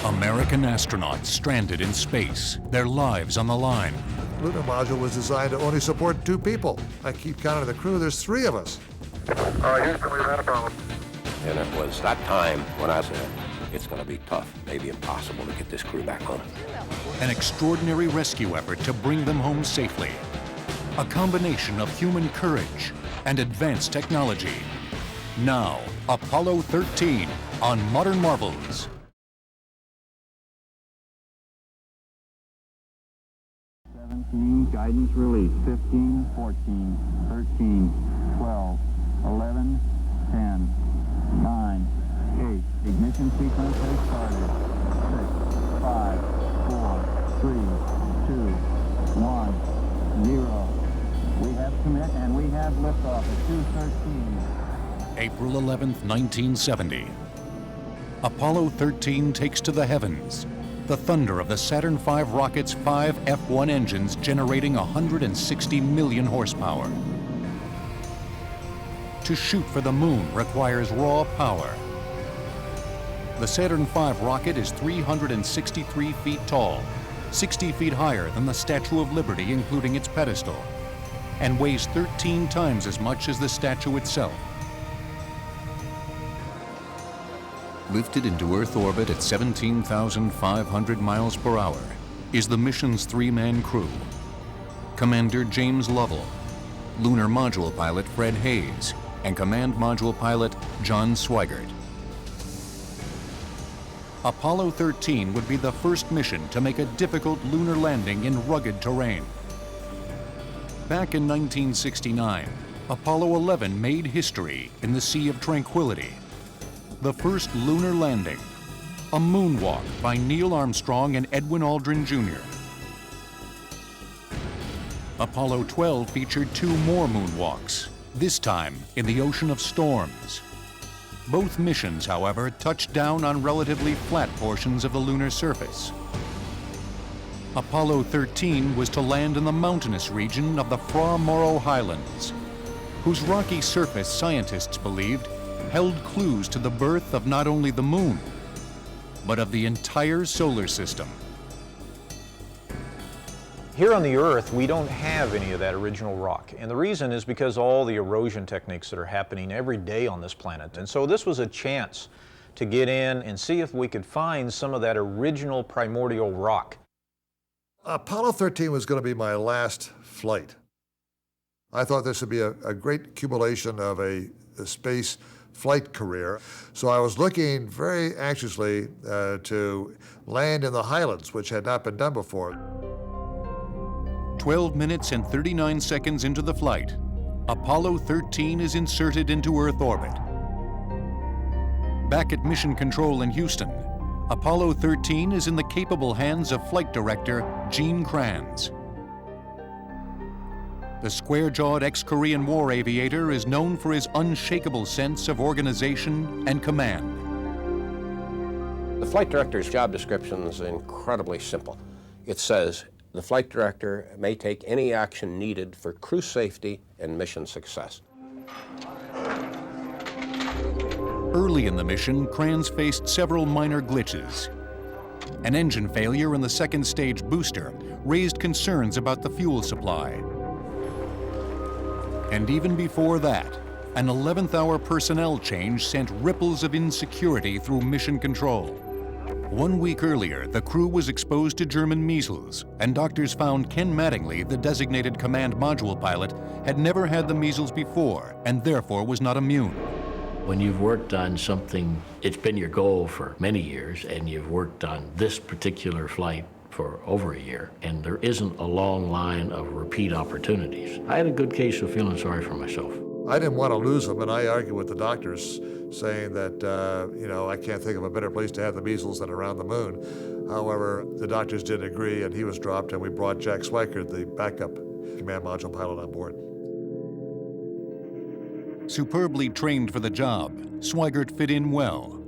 American astronauts stranded in space, their lives on the line. The lunar module was designed to only support 2 people. I keep counting the crew, there's 3 of us. Houston, we've had a problem. And it was that time when I said, it's going to be tough, maybe impossible to get this crew back home. An extraordinary rescue effort to bring them home safely. A combination of human courage and advanced technology. Now, Apollo 13 on Modern Marvels. 17, guidance release, 15, 14, 13, 12, 11, 10, 9, 8. Ignition sequence has started. 6, 5, 4, 3, 2, 1, 0. We have commit and we have liftoff at 2:13. April 11th, 1970. Apollo 13 takes to the heavens. The thunder of the Saturn V rocket's 5 F-1 engines generating 160 million horsepower. To shoot for the moon requires raw power. The Saturn V rocket is 363 feet tall, 60 feet higher than the Statue of Liberty, including its pedestal, and weighs 13 times as much as the statue itself. Lifted into Earth orbit at 17,500 miles per hour is the mission's 3-man crew. Commander James Lovell, Lunar Module Pilot Fred Hayes, and Command Module Pilot John Swigert. Apollo 13 would be the first mission to make a difficult lunar landing in rugged terrain. Back in 1969, Apollo 11 made history in the Sea of Tranquility. The first lunar landing, a moonwalk by Neil Armstrong and Edwin Aldrin Jr. Apollo 12 featured 2 more moonwalks, this time in the ocean of storms. Both missions, however, touched down on relatively flat portions of the lunar surface. Apollo 13 was to land in the mountainous region of the Fra Mauro Highlands, whose rocky surface scientists believed held clues to the birth of not only the moon, but of the entire solar system. Here on the Earth, we don't have any of that original rock. And the reason is because all the erosion techniques that are happening every day on this planet. And so this was a chance to get in and see if we could find some of that original primordial rock. Apollo 13 was going to be my last flight. I thought this would be a great accumulation of a space flight career. So I was looking very anxiously to land in the Highlands, which had not been done before. 12 minutes and 39 seconds into the flight, Apollo 13 is inserted into Earth orbit. Back at Mission Control in Houston, Apollo 13 is in the capable hands of Flight Director Gene Kranz. The square-jawed ex-Korean War aviator is known for his unshakable sense of organization and command. The flight director's job description is incredibly simple. It says, the flight director may take any action needed for crew safety and mission success. Early in the mission, Kranz faced several minor glitches. An engine failure in the second stage booster raised concerns about the fuel supply. And even before that, an 11th hour personnel change sent ripples of insecurity through Mission Control. 1 week earlier, the crew was exposed to German measles, and doctors found Ken Mattingly, the designated command module pilot, had never had the measles before and therefore was not immune. When you've worked on something, it's been your goal for many years, and you've worked on this particular flight for over a year, and there isn't a long line of repeat opportunities. I had a good case of feeling sorry for myself. I didn't want to lose him, and I argued with the doctors, saying that, I can't think of a better place to have the measles than around the moon. However, the doctors didn't agree, and he was dropped, and we brought Jack Swigert, the backup command module pilot, on board. Superbly trained for the job, Swigert fit in well.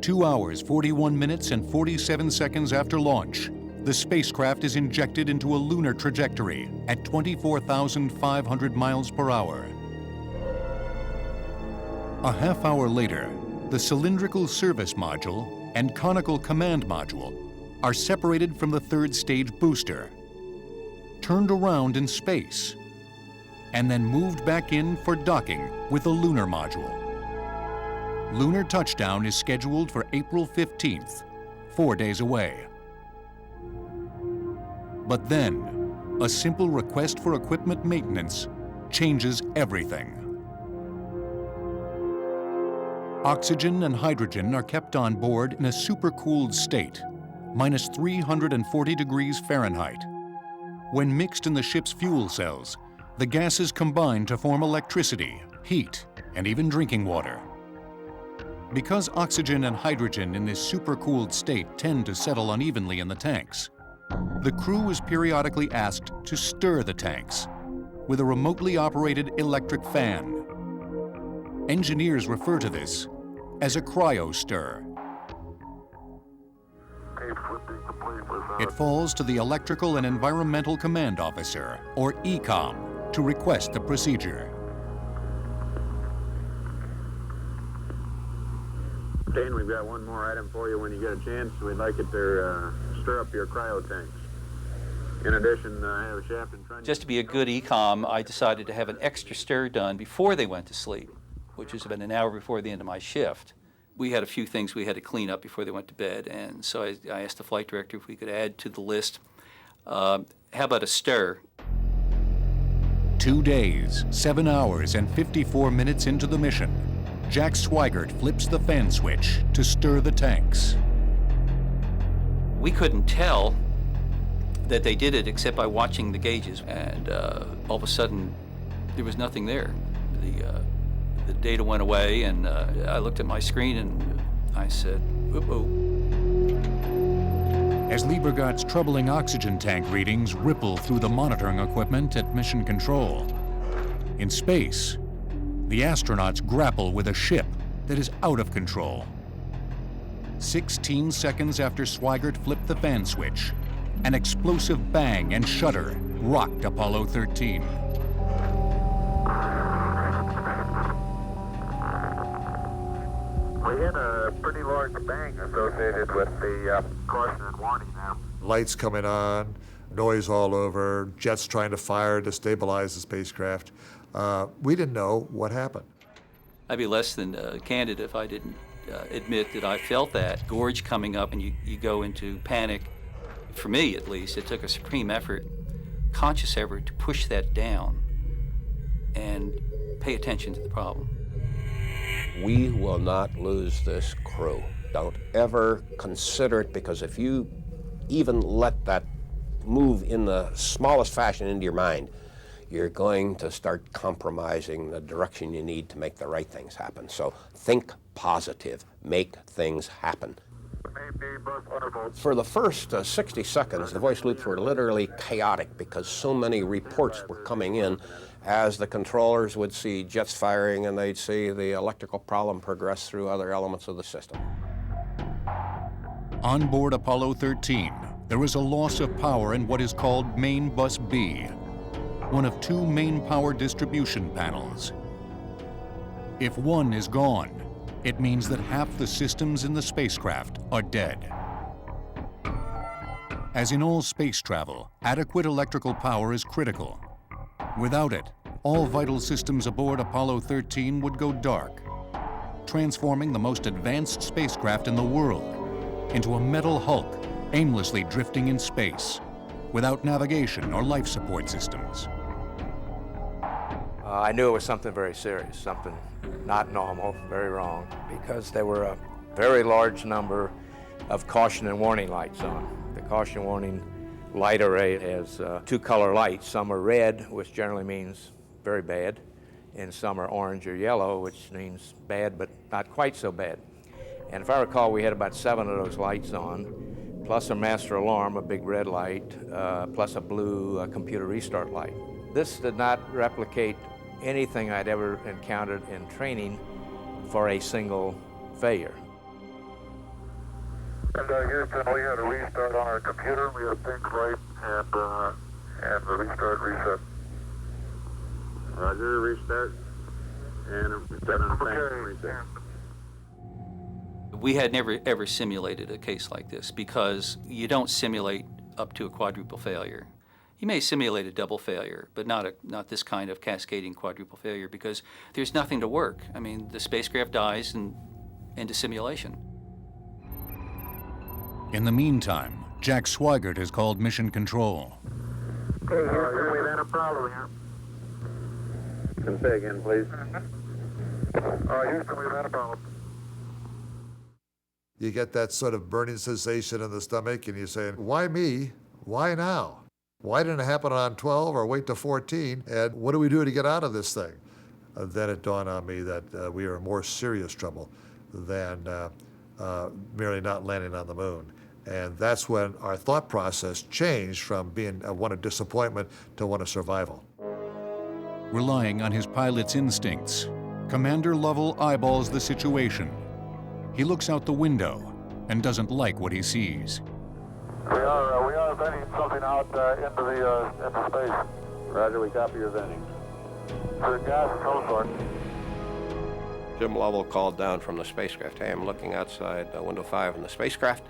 2 hours, 41 minutes, and 47 seconds after launch, the spacecraft is injected into a lunar trajectory at 24,500 miles per hour. A half hour later, the cylindrical service module, and conical command module are separated from the third stage booster, turned around in space, and then moved back in for docking with the lunar module. Lunar touchdown is scheduled for April 15th, 4 days away. But then, a simple request for equipment maintenance changes everything. Oxygen and hydrogen are kept on board in a supercooled state, minus 340 degrees Fahrenheit. When mixed in the ship's fuel cells, the gases combine to form electricity, heat, and even drinking water. Because oxygen and hydrogen in this supercooled state tend to settle unevenly in the tanks, the crew is periodically asked to stir the tanks with a remotely operated electric fan. Engineers refer to this as a cryo-stir. It falls to the Electrical and Environmental Command Officer, or ECOM, to request the procedure. Dane, we've got one more item for you when you get a chance. We'd like it to stir up your cryo tanks. In addition, I have a shaft and trunnion. Just to be a good ECOM, I decided to have an extra stir done before they went to sleep, which was about an hour before the end of my shift. We had a few things we had to clean up before they went to bed, and so I asked the flight director if we could add to the list, how about a stir? 2 days, 7 hours, and 54 minutes into the mission, Jack Swigert flips the fan switch to stir the tanks. We couldn't tell that they did it except by watching the gauges, and all of a sudden there was nothing there. The data went away, and I looked at my screen and I said, "Uh-oh." As Liebergot's troubling oxygen tank readings ripple through the monitoring equipment at Mission Control. In space, the astronauts grapple with a ship that is out of control. 16 seconds after Swigert flipped the fan switch, an explosive bang and shudder rocked Apollo 13. We had a pretty large bang associated with the caution and warning now. Lights coming on, noise all over, jets trying to fire to stabilize the spacecraft. We didn't know what happened. I'd be less than candid if I didn't admit that I felt that gorge coming up, and you go into panic. For me, at least, it took a supreme effort, conscious effort, to push that down and pay attention to the problem. We will not lose this crew. Don't ever consider it, because if you even let that move in the smallest fashion into your mind, you're going to start compromising the direction you need to make the right things happen. So think positive, make things happen. For the first 60 seconds, the voice loops were literally chaotic because so many reports were coming in as the controllers would see jets firing and they'd see the electrical problem progress through other elements of the system. On board Apollo 13, there is a loss of power in what is called Main Bus B, one of two main power distribution panels. If one is gone, it means that half the systems in the spacecraft are dead. As in all space travel, adequate electrical power is critical. Without it, all vital systems aboard Apollo 13 would go dark, transforming the most advanced spacecraft in the world into a metal hulk aimlessly drifting in space, without navigation or life support systems. I knew it was something very serious, something not normal, very wrong, because there were a very large number of caution and warning lights on. The caution warning light array has two color lights. Some are red, which generally means very bad, and some are orange or yellow, which means bad but not quite so bad. And if I recall, we had about 7 of those lights on, plus a master alarm, a big red light, plus a blue computer restart light. This did not replicate anything I'd ever encountered in training for a single failure. And Houston, we had a restart on our computer. We had pink light and the restart reset. Roger, restart. And reset on the tank reset. We had never ever simulated a case like this because you don't simulate up to a quadruple failure. You may simulate a double failure, but not this kind of cascading quadruple failure because there's nothing to work. I mean, the spacecraft dies and into simulation. In the meantime, Jack Swigert has called Mission Control. Houston, we've had a problem here. Can say again, please. Houston, we've had a problem. You get that sort of burning sensation in the stomach, and you're saying, why me? Why now? Why didn't it happen on 12 or wait to 14? And what do we do to get out of this thing? Then it dawned on me that we are in more serious trouble than merely not landing on the moon. And that's when our thought process changed from being one of disappointment to one of survival. Relying on his pilot's instincts, Commander Lovell eyeballs the situation. He looks out the window and doesn't like what he sees. We are venting something out into space. Roger, we copy your venting. The gas of some sort. Jim Lovell called down from the spacecraft. Hey, I'm looking outside window 5 in the spacecraft.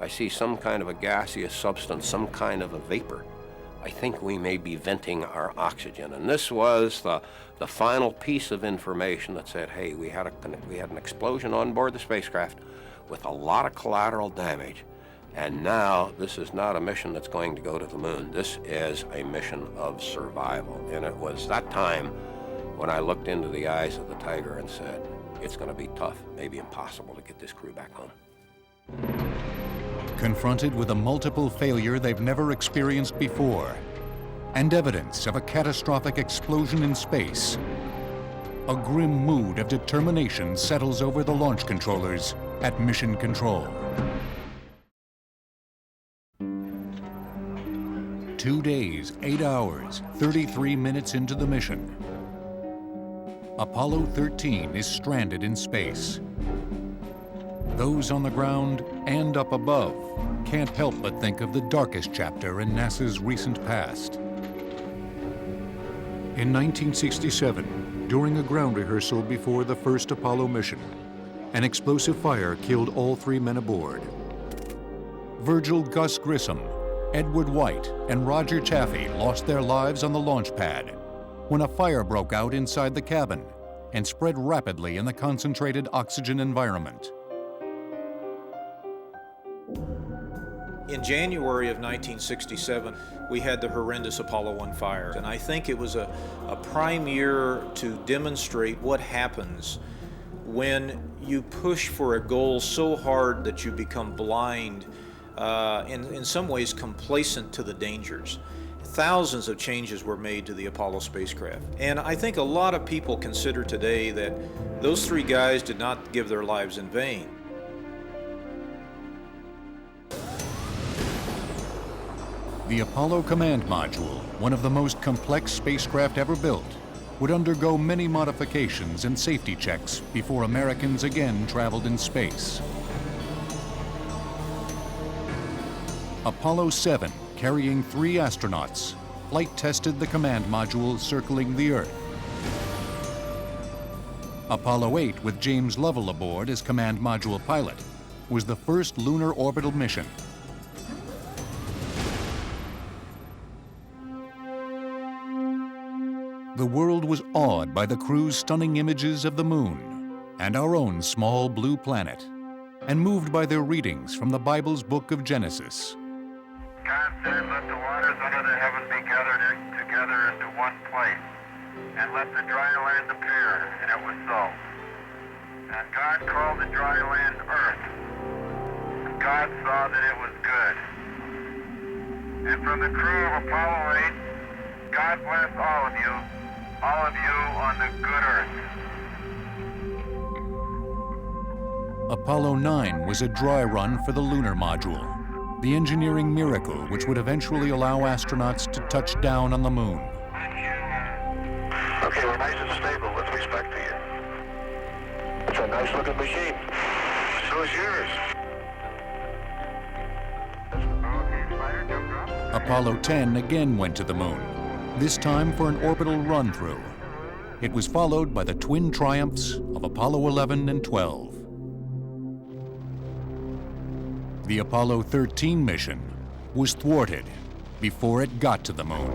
I see some kind of a gaseous substance, some kind of a vapor. I think we may be venting our oxygen. And this was the final piece of information that said, hey, we had an explosion on board the spacecraft with a lot of collateral damage. And now this is not a mission that's going to go to the moon. This is a mission of survival. And it was that time when I looked into the eyes of the Tiger and said, it's going to be tough, maybe impossible to get this crew back home. Confronted with a multiple failure they've never experienced before, and evidence of a catastrophic explosion in space, a grim mood of determination settles over the launch controllers at Mission Control. 2 days, 8 hours, 33 minutes into the mission, Apollo 13 is stranded in space. Those on the ground and up above can't help but think of the darkest chapter in NASA's recent past. In 1967, during a ground rehearsal before the first Apollo mission, an explosive fire killed all 3 men aboard. Virgil Gus Grissom, Edward White, and Roger Chaffee lost their lives on the launch pad when a fire broke out inside the cabin and spread rapidly in the concentrated oxygen environment. In January of 1967, we had the horrendous Apollo 1 fire, and I think it was a prime year to demonstrate what happens when you push for a goal so hard that you become blind, in some ways complacent to the dangers. Thousands of changes were made to the Apollo spacecraft, and I think a lot of people consider today that those 3 guys did not give their lives in vain. The Apollo Command Module, one of the most complex spacecraft ever built, would undergo many modifications and safety checks before Americans again traveled in space. Apollo 7, carrying 3 astronauts, flight tested the command module circling the Earth. Apollo 8, with James Lovell aboard as command module pilot, was the first lunar orbital mission. The world was awed by the crew's stunning images of the moon and our own small blue planet, and moved by their readings from the Bible's book of Genesis. God said, let the waters under the heaven be gathered together into one place, and let the dry land appear, and it was so. And God called the dry land earth, and God saw that it was good. And from the crew of Apollo 8, God bless all of you on the good earth. Apollo 9 was a dry run for the lunar module, the engineering miracle which would eventually allow astronauts to touch down on the moon. Okay, we're nice and stable with respect to you. It's a nice looking machine. So is yours. Apollo 10 again went to the moon, this time for an orbital run-through. It was followed by the twin triumphs of Apollo 11 and 12. The Apollo 13 mission was thwarted before it got to the moon.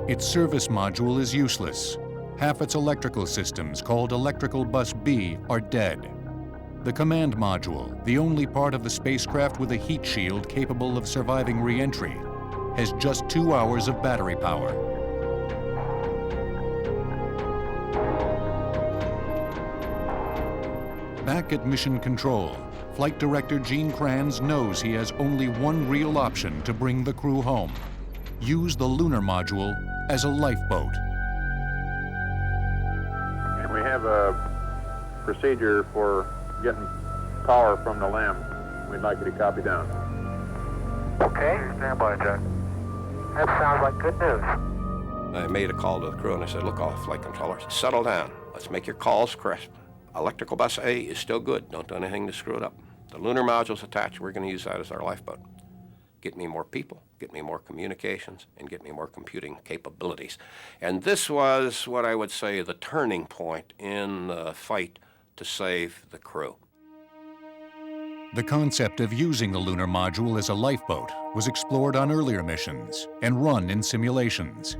Its service module is useless. Half its electrical systems, called Electrical Bus B, are dead. The command module, the only part of the spacecraft with a heat shield capable of surviving re-entry, has just 2 hours of battery power. Back at Mission Control, Flight Director Gene Kranz knows he has only one real option to bring the crew home: use the lunar module as a lifeboat. And we have a procedure for getting power from the LEM. We'd like you to copy down. Okay, stand by, Jack. That sounds like good news. I made a call to the crew and I said, look, all flight controllers, settle down. Let's make your calls crisp. Electrical Bus A is still good. Don't do anything to screw it up. The lunar module's attached. We're going to use that as our lifeboat. Get me more people, get me more communications, and get me more computing capabilities. And this was what I would say the turning point in the fight to save the crew. The concept of using the lunar module as a lifeboat was explored on earlier missions and run in simulations.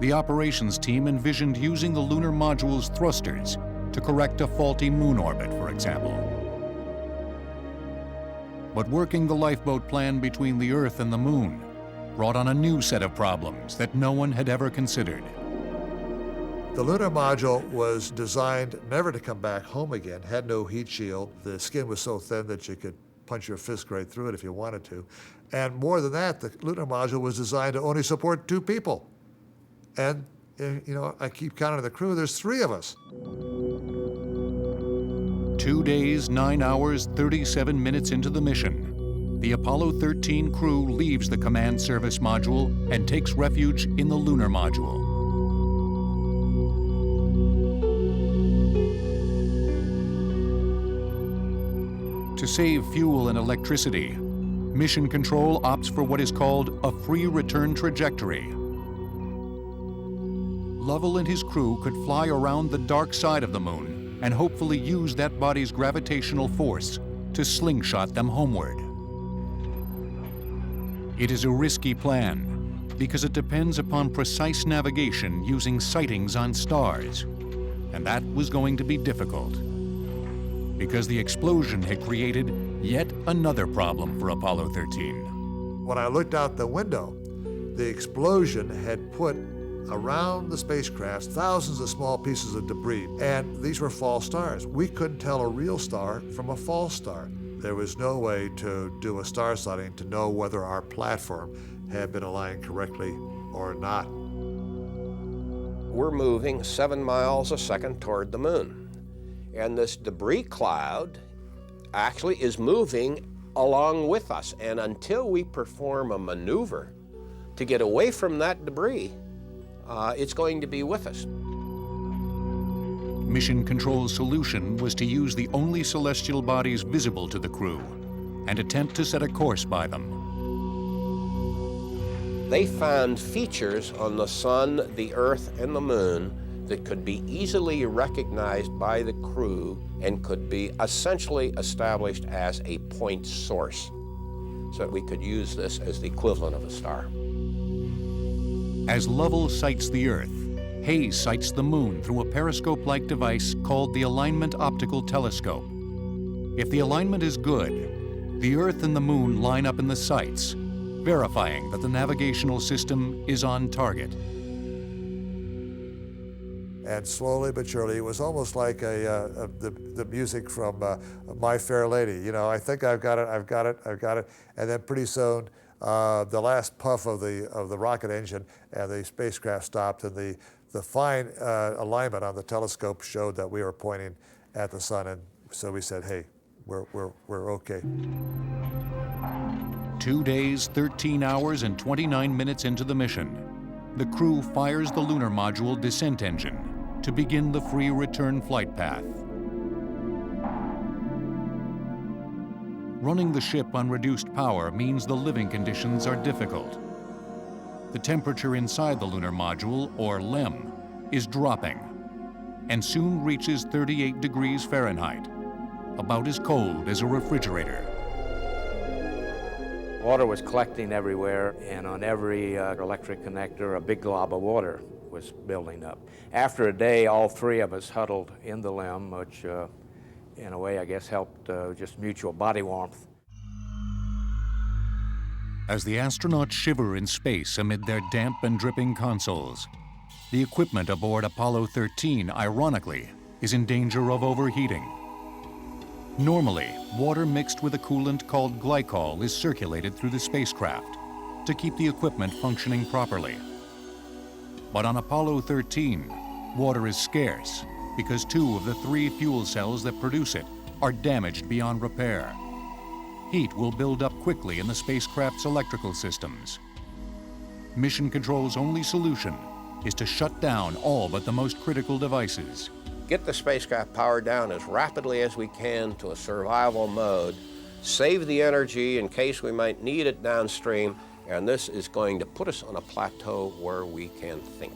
The operations team envisioned using the lunar module's thrusters to correct a faulty moon orbit, for example. But working the lifeboat plan between the Earth and the Moon brought on a new set of problems that no one had ever considered. The lunar module was designed never to come back home again, had no heat shield. The skin was so thin that you could punch your fist right through it if you wanted to. And more than that, the lunar module was designed to only support 2 people. And, you know, I keep counting the crew, there's 3 of us. 2 days, 9 hours, 37 minutes into the mission, the Apollo 13 crew leaves the command service module and takes refuge in the lunar module. To save fuel and electricity, Mission Control opts for what is called a free return trajectory. Lovell and his crew could fly around the dark side of the moon and hopefully use that body's gravitational force to slingshot them homeward. It is a risky plan because it depends upon precise navigation using sightings on stars, and that was going to be difficult because the explosion had created yet another problem for Apollo 13. When I looked out the window, the explosion had put around the spacecraft thousands of small pieces of debris, and these were false stars. We couldn't tell a real star from a false star. There was no way to do a star sighting to know whether our platform had been aligned correctly or not. We're moving 7 miles a second toward the moon. And this debris cloud actually is moving along with us. And until we perform a maneuver to get away from that debris, it's going to be with us. Mission Control's solution was to use the only celestial bodies visible to the crew and attempt to set a course by them. They found features on the sun, the Earth, and the moon that could be easily recognized by the crew and could be essentially established as a point source, so that we could use this as the equivalent of a star. As Lovell sights the Earth, Hayes sights the moon through a periscope-like device called the Alignment Optical Telescope. If the alignment is good, the Earth and the moon line up in the sights, verifying that the navigational system is on target. And slowly but surely, it was almost like the music from My Fair Lady. You know, I think I've got it, I've got it, I've got it. And then pretty soon, the last puff of the rocket engine and the spacecraft stopped, and the fine alignment on the telescope showed that we were pointing at the sun. And so we said, hey, we're okay. 2 days, 13 hours, and 29 minutes into the mission, the crew fires the lunar module descent engine to begin the free return flight path. Running the ship on reduced power means the living conditions are difficult. The temperature inside the lunar module, or LEM, is dropping, and soon reaches 38 degrees Fahrenheit, about as cold as a refrigerator. Water was collecting everywhere, and on every electric connector, a big glob of water was building up. After a day, all three of us huddled in the LEM, which in a way, I guess, helped just mutual body warmth. As the astronauts shiver in space amid their damp and dripping consoles, the equipment aboard Apollo 13, ironically, is in danger of overheating. Normally, water mixed with a coolant called glycol is circulated through the spacecraft to keep the equipment functioning properly. But on Apollo 13, water is scarce because 2 of the 3 fuel cells that produce it are damaged beyond repair. Heat will build up quickly in the spacecraft's electrical systems. Mission Control's only solution is to shut down all but the most critical devices. Get the spacecraft powered down as rapidly as we can to a survival mode, save the energy in case we might need it downstream, and this is going to put us on a plateau where we can think.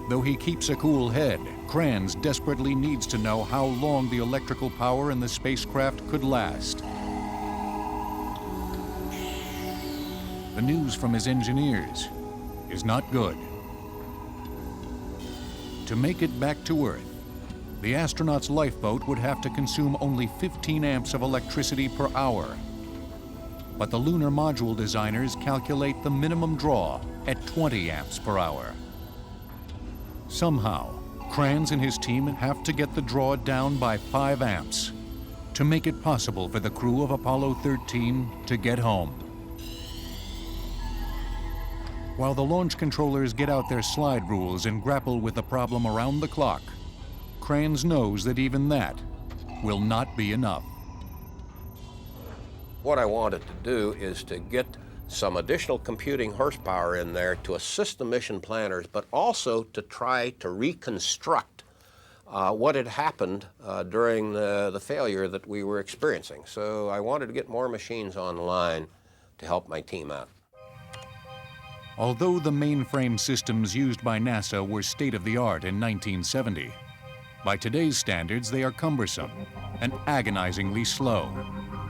Though he keeps a cool head, Kranz desperately needs to know how long the electrical power in the spacecraft could last. The news from his engineers is not good. To make it back to Earth, the astronaut's lifeboat would have to consume only 15 amps of electricity per hour. But the lunar module designers calculate the minimum draw at 20 amps per hour. Somehow, Kranz and his team have to get the draw down by 5 amps to make it possible for the crew of Apollo 13 to get home. While the launch controllers get out their slide rules and grapple with the problem around the clock, Kranz knows that even that will not be enough. What I wanted to do is to get some additional computing horsepower in there to assist the mission planners, but also to try to reconstruct what had happened during the failure that we were experiencing. So I wanted to get more machines online to help my team out. Although the mainframe systems used by NASA were state-of-the-art in 1970, by today's standards they are cumbersome and agonizingly slow,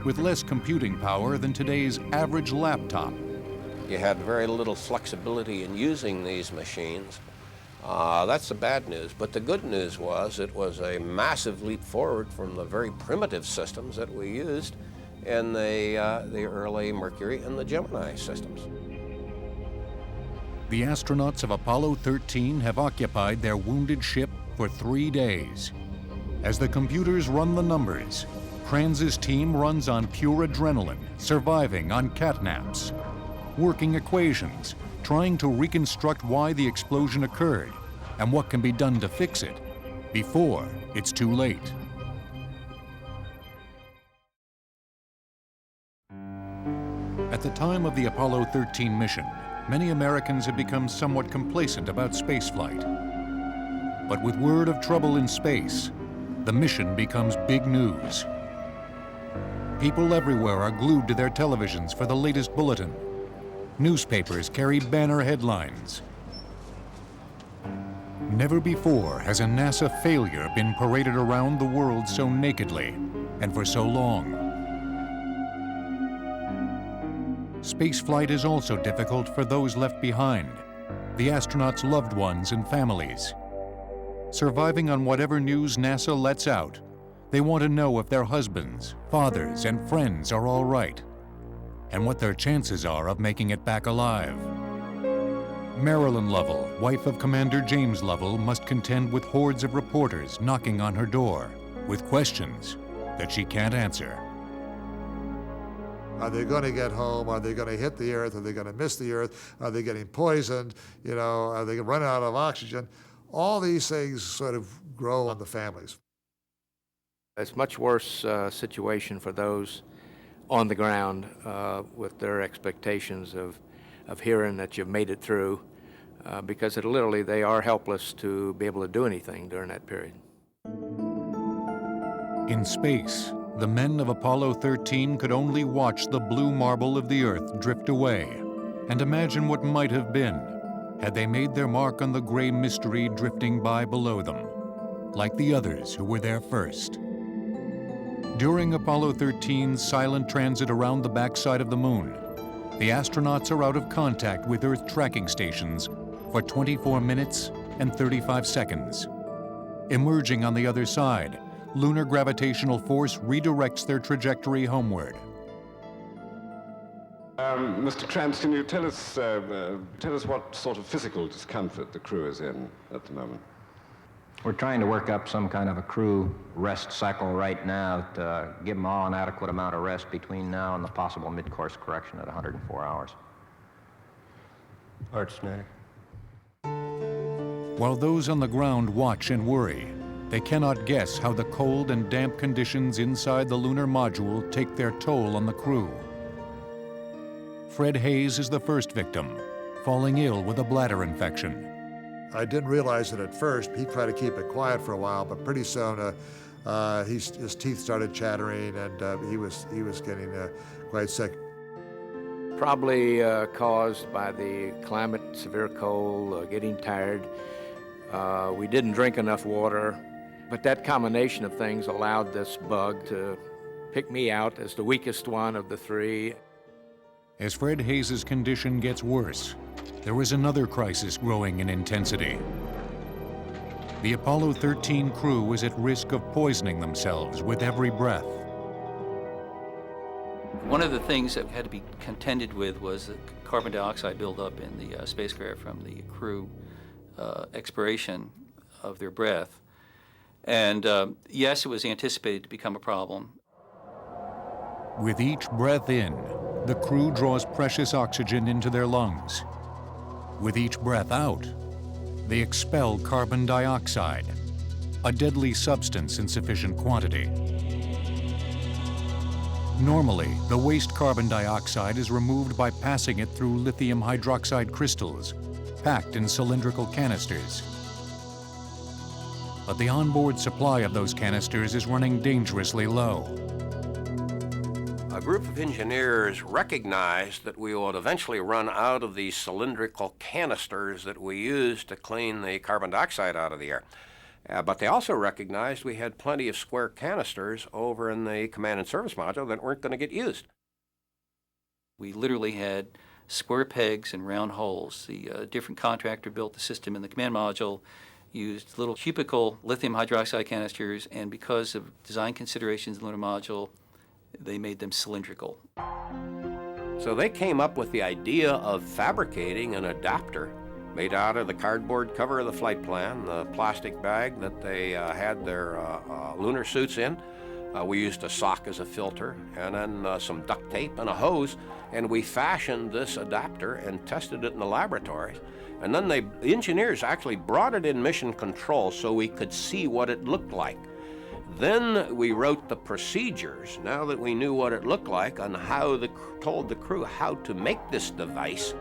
with less computing power than today's average laptop. You had very little flexibility in using these machines. That's the bad news, but the good news was it was a massive leap forward from the very primitive systems that we used in the early Mercury and the Gemini systems. The astronauts of Apollo 13 have occupied their wounded ship for 3 days. As the computers run the numbers, Kranz's team runs on pure adrenaline, surviving on catnaps, working equations, trying to reconstruct why the explosion occurred and what can be done to fix it before it's too late. At the time of the Apollo 13 mission, many Americans had become somewhat complacent about spaceflight. But with word of trouble in space, the mission becomes big news. People everywhere are glued to their televisions for the latest bulletin. Newspapers carry banner headlines. Never before has a NASA failure been paraded around the world so nakedly and for so long. Spaceflight is also difficult for those left behind, the astronauts' loved ones and families. Surviving on whatever news NASA lets out, they want to know if their husbands, fathers, and friends are all right, and what their chances are of making it back alive. Marilyn Lovell, wife of Commander James Lovell, must contend with hordes of reporters knocking on her door with questions that she can't answer. Are they going to get home? Are they going to hit the Earth? Are they going to miss the Earth? Are they getting poisoned? You know, are they going to run out of oxygen? All these things sort of grow on the families. It's a much worse situation for those on the ground with their expectations of hearing that you've made it through, because literally they are helpless to be able to do anything during that period. In space, the men of Apollo 13 could only watch the blue marble of the Earth drift away and imagine what might have been had they made their mark on the gray mystery drifting by below them. like the others who were there first. During Apollo 13's silent transit around the backside of the moon, the astronauts are out of contact with Earth tracking stations for 24 minutes and 35 seconds. Emerging on the other side, lunar gravitational force redirects their trajectory homeward. Mr. Krantz, can you tell us what sort of physical discomfort the crew is in at the moment? We're trying to work up some kind of a crew rest cycle right now to give them all an adequate amount of rest between now and the possible mid-course correction at 104 hours. Art Schneider. While those on the ground watch and worry, they cannot guess how the cold and damp conditions inside the lunar module take their toll on the crew. Fred Haise is the first victim, falling ill with a bladder infection. I didn't realize it at first. He tried to keep it quiet for a while, but pretty soon his teeth started chattering, and he was getting quite sick. Probably caused by the climate, severe cold, getting tired. We didn't drink enough water, but that combination of things allowed this bug to pick me out as the weakest one of the three. As Fred Haise's condition gets worse, there was another crisis growing in intensity. The Apollo 13 crew was at risk of poisoning themselves with every breath. One of the things that had to be contended with was the carbon dioxide buildup in the spacecraft from the crew expiration of their breath. And yes, it was anticipated to become a problem. With each breath in, the crew draws precious oxygen into their lungs. With each breath out, they expel carbon dioxide, a deadly substance in sufficient quantity. Normally, the waste carbon dioxide is removed by passing it through lithium hydroxide crystals, packed in cylindrical canisters. But the onboard supply of those canisters is running dangerously low. A group of engineers recognized that we would eventually run out of these cylindrical canisters that we use to clean the carbon dioxide out of the air. But they also recognized we had plenty of square canisters over in the command and service module that weren't going to get used. We literally had square pegs and round holes. The different contractor built the system in the command module, used little cubical lithium hydroxide canisters, and because of design considerations in the lunar module, they made them cylindrical. So they came up with the idea of fabricating an adapter made out of the cardboard cover of the flight plan, the plastic bag that they had their lunar suits in. We used a sock as a filter, and then some duct tape and a hose, and we fashioned this adapter and tested it in the laboratories. And then the engineers actually brought it in mission control so we could see what it looked like. Then we wrote the procedures, now that we knew what it looked like, on how told the crew how to make this device.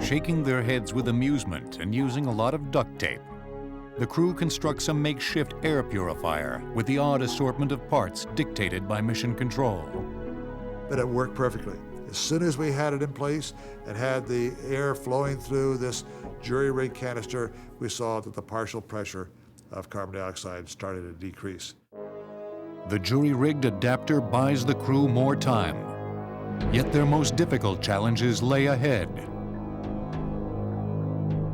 Shaking their heads with amusement and using a lot of duct tape, the crew constructs a makeshift air purifier with the odd assortment of parts dictated by mission control. But it worked perfectly. As soon as we had it in place and had the air flowing through this jury-rig canister, we saw that the partial pressure of carbon dioxide started to decrease. The jury-rigged adapter buys the crew more time, yet their most difficult challenges lay ahead.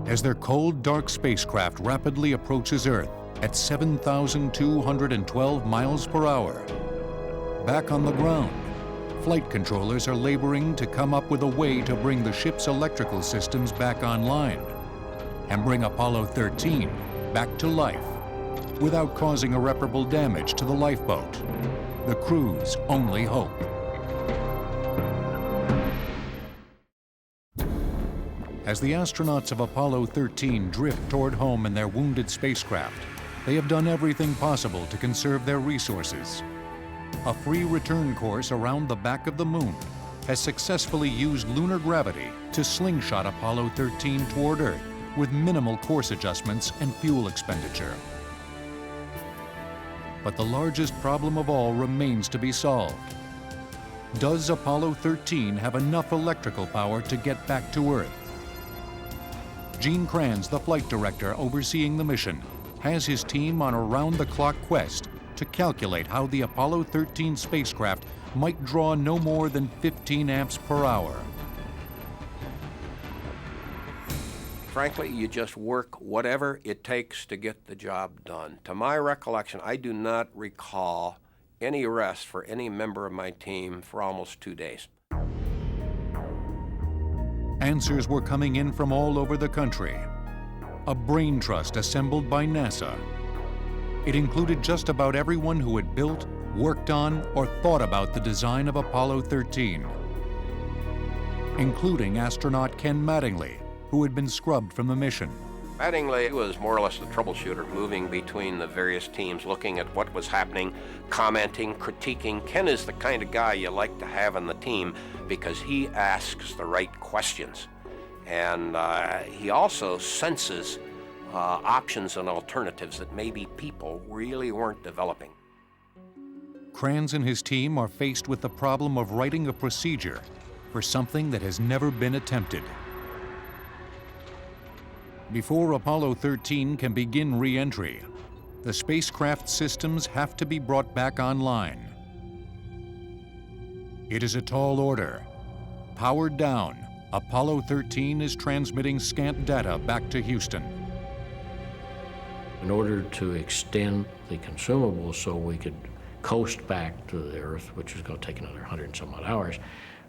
As their cold, dark spacecraft rapidly approaches Earth at 7,212 miles per hour, back on the ground, flight controllers are laboring to come up with a way to bring the ship's electrical systems back online and bring Apollo 13 back to life without causing irreparable damage to the lifeboat, the crew's only hope. As the astronauts of Apollo 13 drift toward home in their wounded spacecraft, they have done everything possible to conserve their resources. A free return course around the back of the moon has successfully used lunar gravity to slingshot Apollo 13 toward Earth with minimal course adjustments and fuel expenditure. But the largest problem of all remains to be solved. Does Apollo 13 have enough electrical power to get back to Earth? Gene Kranz, the flight director overseeing the mission, has his team on a round-the-clock quest to calculate how the Apollo 13 spacecraft might draw no more than 15 amps per hour. Frankly, you just work whatever it takes to get the job done. To my recollection, I do not recall any rest for any member of my team for almost 2 days. Answers were coming in from all over the country. A brain trust assembled by NASA. It included just about everyone who had built, worked on, or thought about the design of Apollo 13, including astronaut Ken Mattingly, who had been scrubbed from the mission. Mattingly was more or less the troubleshooter, moving between the various teams, looking at what was happening, commenting, critiquing. Ken is the kind of guy you like to have on the team because he asks the right questions. And he also senses options and alternatives that maybe people really weren't developing. Kranz and his team are faced with the problem of writing a procedure for something that has never been attempted. Before Apollo 13 can begin re-entry, the spacecraft systems have to be brought back online. It is a tall order. Powered down, Apollo 13 is transmitting scant data back to Houston. In order to extend the consumables so we could coast back to the Earth, which was going to take another 100 and some odd hours,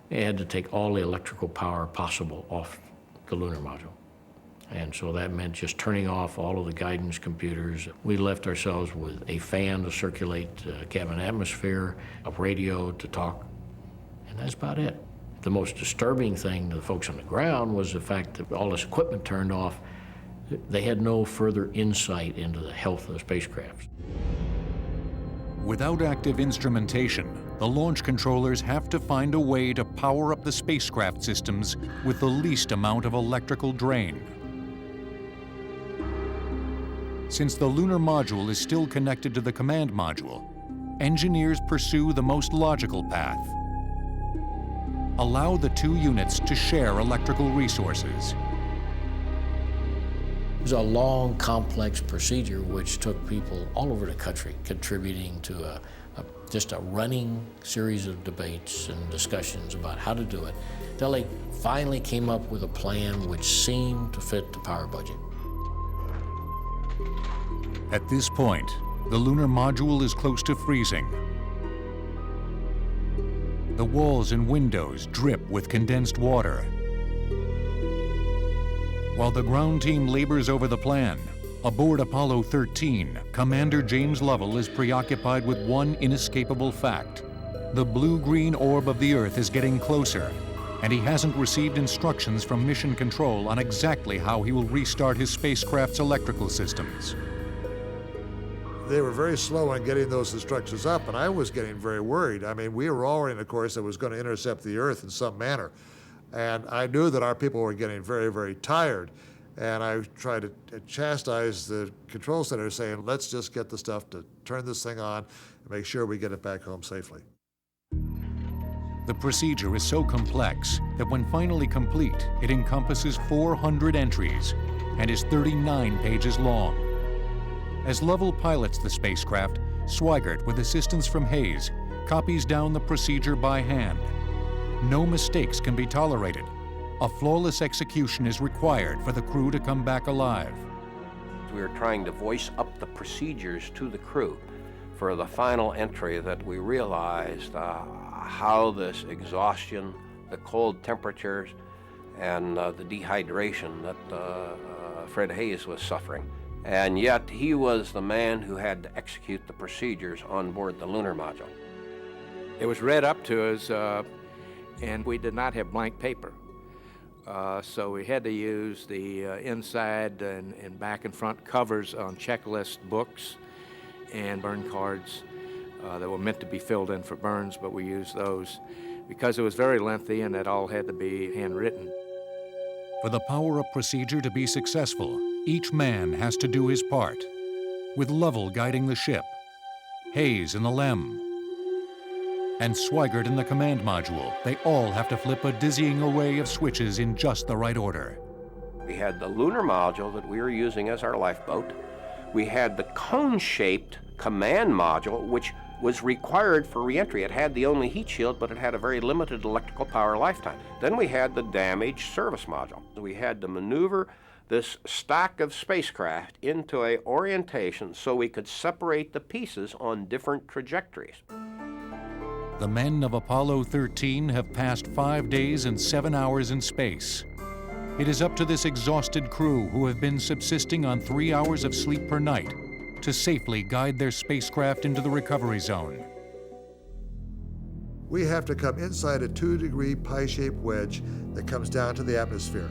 they had to take all the electrical power possible off the lunar module. And so that meant just turning off all of the guidance computers. We left ourselves with a fan to circulate cabin atmosphere, a radio to talk, and that's about it. The most disturbing thing to the folks on the ground was the fact that all this equipment turned off. They had no further insight into the health of the spacecraft. Without active instrumentation, the launch controllers have to find a way to power up the spacecraft systems with the least amount of electrical drain. Since the lunar module is still connected to the command module, engineers pursue the most logical path. Allow the two units to share electrical resources. It was a long, complex procedure which took people all over the country contributing to just a running series of debates and discussions about how to do it, until they finally came up with a plan which seemed to fit the power budget. At this point, the lunar module is close to freezing. The walls and windows drip with condensed water. While the ground team labors over the plan, aboard Apollo 13, Commander James Lovell is preoccupied with one inescapable fact. The blue-green orb of the Earth is getting closer, and he hasn't received instructions from Mission Control on exactly how he will restart his spacecraft's electrical systems. They were very slow on getting those instructions up, and I was getting very worried. I mean, we were already in a course that was going to intercept the Earth in some manner. And I knew that our people were getting very, very tired. And I tried to chastise the control center, saying, let's just get the stuff to turn this thing on and make sure we get it back home safely. The procedure is so complex that when finally complete, it encompasses 400 entries and is 39 pages long. As Lovell pilots the spacecraft, Swigert, with assistance from Hayes, copies down the procedure by hand. No mistakes can be tolerated. A flawless execution is required for the crew to come back alive. We were trying to voice up the procedures to the crew for the final entry that we realized how this exhaustion, the cold temperatures, and the dehydration that Fred Hayes was suffering. And yet he was the man who had to execute the procedures on board the lunar module. It was read up to us, and we did not have blank paper. So we had to use the inside and back and front covers on checklist books and burn cards that were meant to be filled in for burns, but we used those because it was very lengthy and it all had to be handwritten. For the power-up procedure to be successful, each man has to do his part, with Lovell guiding the ship, Hayes in the LEM, and Swigert in the command module. They all have to flip a dizzying array of switches in just the right order. We had the lunar module that we were using as our lifeboat. We had the cone-shaped command module, which was required for reentry. It had the only heat shield, but it had a very limited electrical power lifetime. Then we had the damaged service module. We had to maneuver this stack of spacecraft into a orientation so we could separate the pieces on different trajectories. The men of Apollo 13 have passed 5 days and 7 hours in space. It is up to this exhausted crew, who have been subsisting on 3 hours of sleep per night, to safely guide their spacecraft into the recovery zone. We have to come inside a 2-degree pie-shaped wedge that comes down to the atmosphere.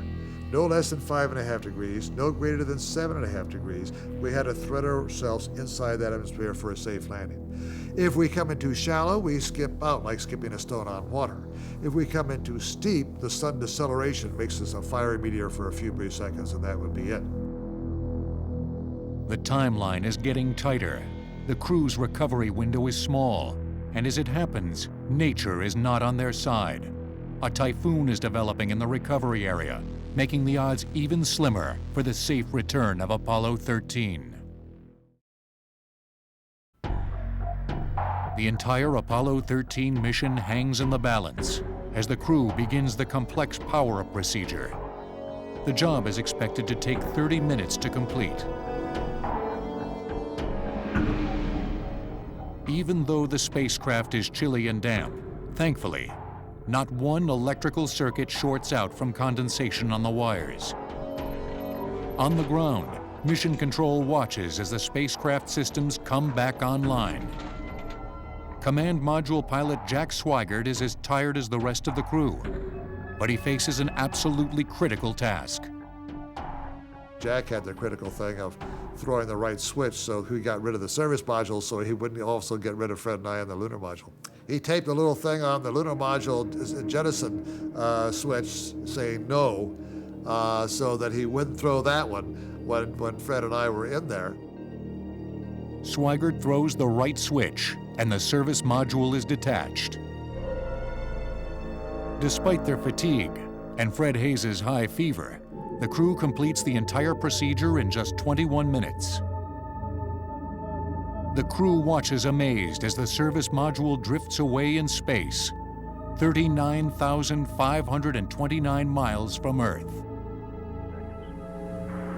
No less than 5.5 degrees, no greater than 7.5 degrees. We had to thread ourselves inside that atmosphere for a safe landing. If we come in too shallow, we skip out like skipping a stone on water. If we come in too steep, the sudden deceleration makes us a fiery meteor for a few brief seconds, and that would be it. The timeline is getting tighter. The crew's recovery window is small, and as it happens, nature is not on their side. A typhoon is developing in the recovery area, making the odds even slimmer for the safe return of Apollo 13. The entire Apollo 13 mission hangs in the balance as the crew begins the complex power-up procedure. The job is expected to take 30 minutes to complete. Even though the spacecraft is chilly and damp, thankfully, not one electrical circuit shorts out from condensation on the wires. On the ground, Mission Control watches as the spacecraft systems come back online. Command Module pilot Jack Swigert is as tired as the rest of the crew, but he faces an absolutely critical task. Jack had the critical thing of throwing the right switch, so he got rid of the service module so he wouldn't also get rid of Fred and I on the lunar module. He taped a little thing on the lunar module jettison switch saying no, so that he wouldn't throw that one when Fred and I were in there. Swigert throws the right switch, and the service module is detached. Despite their fatigue and Fred Hayes' high fever, the crew completes the entire procedure in just 21 minutes. The crew watches amazed as the service module drifts away in space, 39,529 miles from Earth.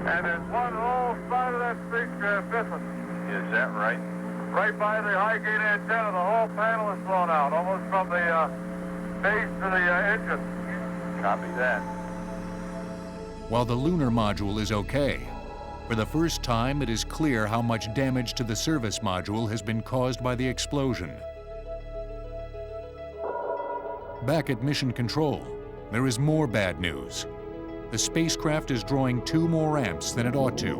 And there's one whole side of that spacecraft missing. Is that right? Right by the high gain antenna, the whole panel is blown out, almost from the base to the engine. Copy that. While the lunar module is okay, for the first time it is clear how much damage to the service module has been caused by the explosion. Back at Mission Control, there is more bad news. The spacecraft is drawing 2 more amps than it ought to.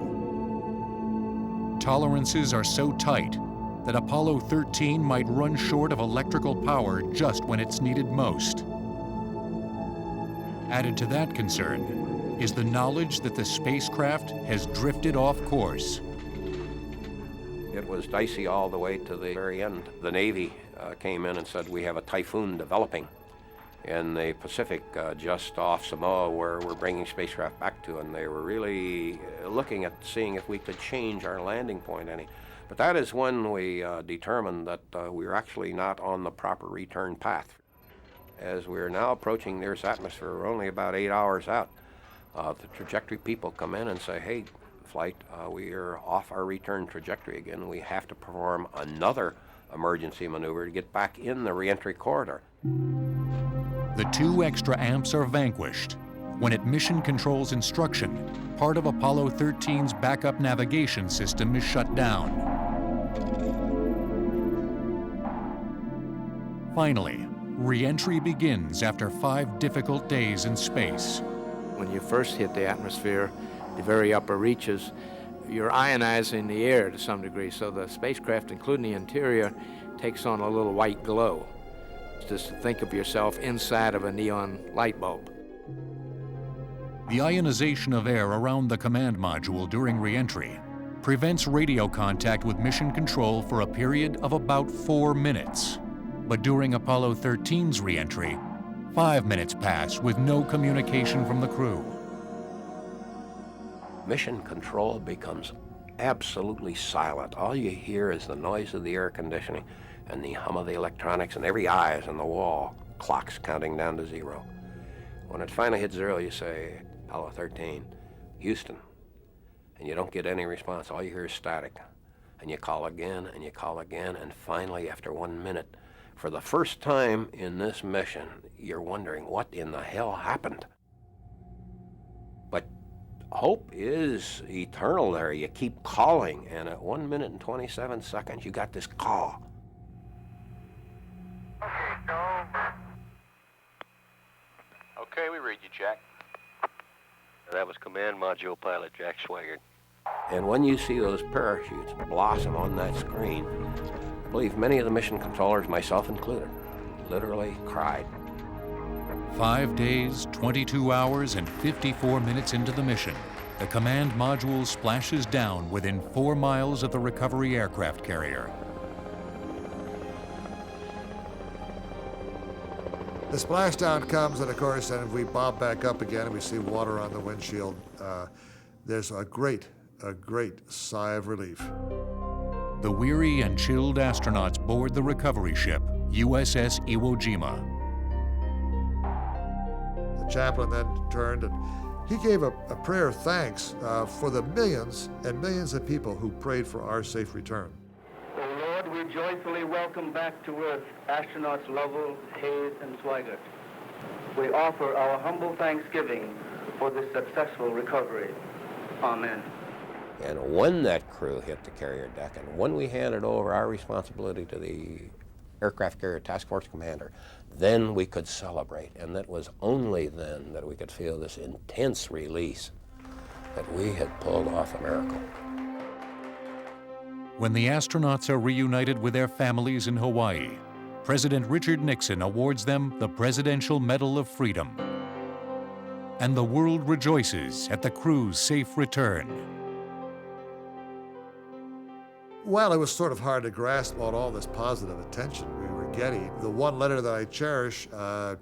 Tolerances are so tight that Apollo 13 might run short of electrical power just when it's needed most. Added to that concern is the knowledge that the spacecraft has drifted off course. It was dicey all the way to the very end. The Navy came in and said, we have a typhoon developing in the Pacific just off Samoa, where we're bringing spacecraft back to, and they were really looking at seeing if we could change our landing point any. But that is when we determined that we were actually not on the proper return path. As we're now approaching the Earth's atmosphere, we're only about 8 hours out. The trajectory people come in and say, hey, flight, we are off our return trajectory again. We have to perform another emergency maneuver to get back in the reentry corridor. The 2 extra amps are vanquished when at Mission Control's instruction, part of Apollo 13's backup navigation system is shut down. Finally, re-entry begins after 5 difficult days in space. When you first hit the atmosphere, the very upper reaches, you're ionizing the air to some degree, so the spacecraft, including the interior, takes on a little white glow. Just think of yourself inside of a neon light bulb. The ionization of air around the command module during re-entry prevents radio contact with Mission Control for a period of about 4 minutes. But during Apollo 13's re-entry, 5 minutes pass with no communication from the crew. Mission Control becomes absolutely silent. All you hear is the noise of the air conditioning and the hum of the electronics, and every eye is on the wall, clocks counting down to 0. When it finally hits 0, you say, Apollo 13, Houston, and you don't get any response. All you hear is static. And you call again, and you call again, and finally, after 1 minute, for the first time in this mission, you're wondering what in the hell happened. But hope is eternal there. You keep calling, and at 1 minute and 27 seconds, you got this call. Okay, we read you, Jack. That was Command Module Pilot Jack Swigert. And when you see those parachutes blossom on that screen, I believe many of the mission controllers, myself included, literally cried. 5 days, 22 hours, and 54 minutes into the mission, the command module splashes down within 4 miles of the recovery aircraft carrier. The splashdown comes, and of course, and we bob back up again, and we see water on the windshield. There's a great sigh of relief. The weary and chilled astronauts board the recovery ship, USS Iwo Jima. The chaplain then turned and he gave a prayer of thanks for the millions and millions of people who prayed for our safe return. Oh Lord, we joyfully welcome back to Earth astronauts Lovell, Hayes, and Swigert. We offer our humble thanksgiving for this successful recovery. Amen. And when that crew hit the carrier deck, and when we handed over our responsibility to the Aircraft Carrier Task Force Commander, then we could celebrate. And that was only then that we could feel this intense release that we had pulled off a miracle. When the astronauts are reunited with their families in Hawaii, President Richard Nixon awards them the Presidential Medal of Freedom. And the world rejoices at the crew's safe return. Well, it was sort of hard to grasp all this positive attention we were getting. The one letter that I cherish,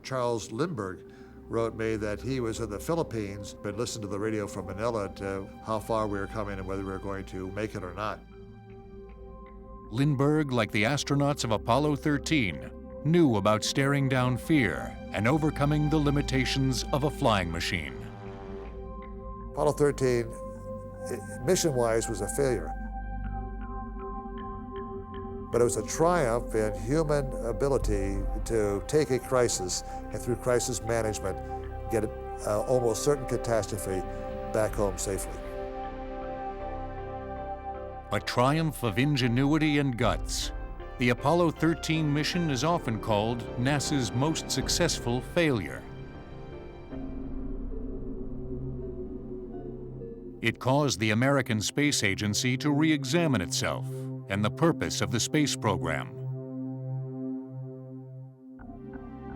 Charles Lindbergh wrote me that he was in the Philippines, but listened to the radio from Manila to how far we were coming and whether we were going to make it or not. Lindbergh, like the astronauts of Apollo 13, knew about staring down fear and overcoming the limitations of a flying machine. Apollo 13, mission-wise, was a failure. But it was a triumph in human ability to take a crisis and through crisis management, get almost certain catastrophe back home safely. A triumph of ingenuity and guts. The Apollo 13 mission is often called NASA's most successful failure. It caused the American Space Agency to re-examine itself and the purpose of the space program.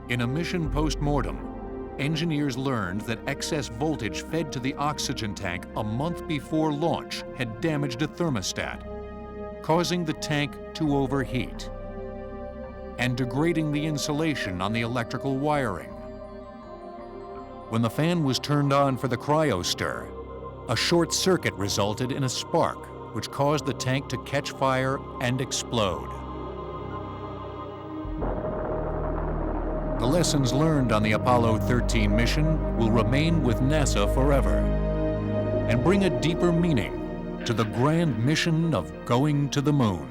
In a mission post-mortem, engineers learned that excess voltage fed to the oxygen tank a month before launch had damaged a thermostat, causing the tank to overheat and degrading the insulation on the electrical wiring. When the fan was turned on for the cryostir, a short circuit resulted in a spark, which caused the tank to catch fire and explode. The lessons learned on the Apollo 13 mission will remain with NASA forever and bring a deeper meaning to the grand mission of going to the moon.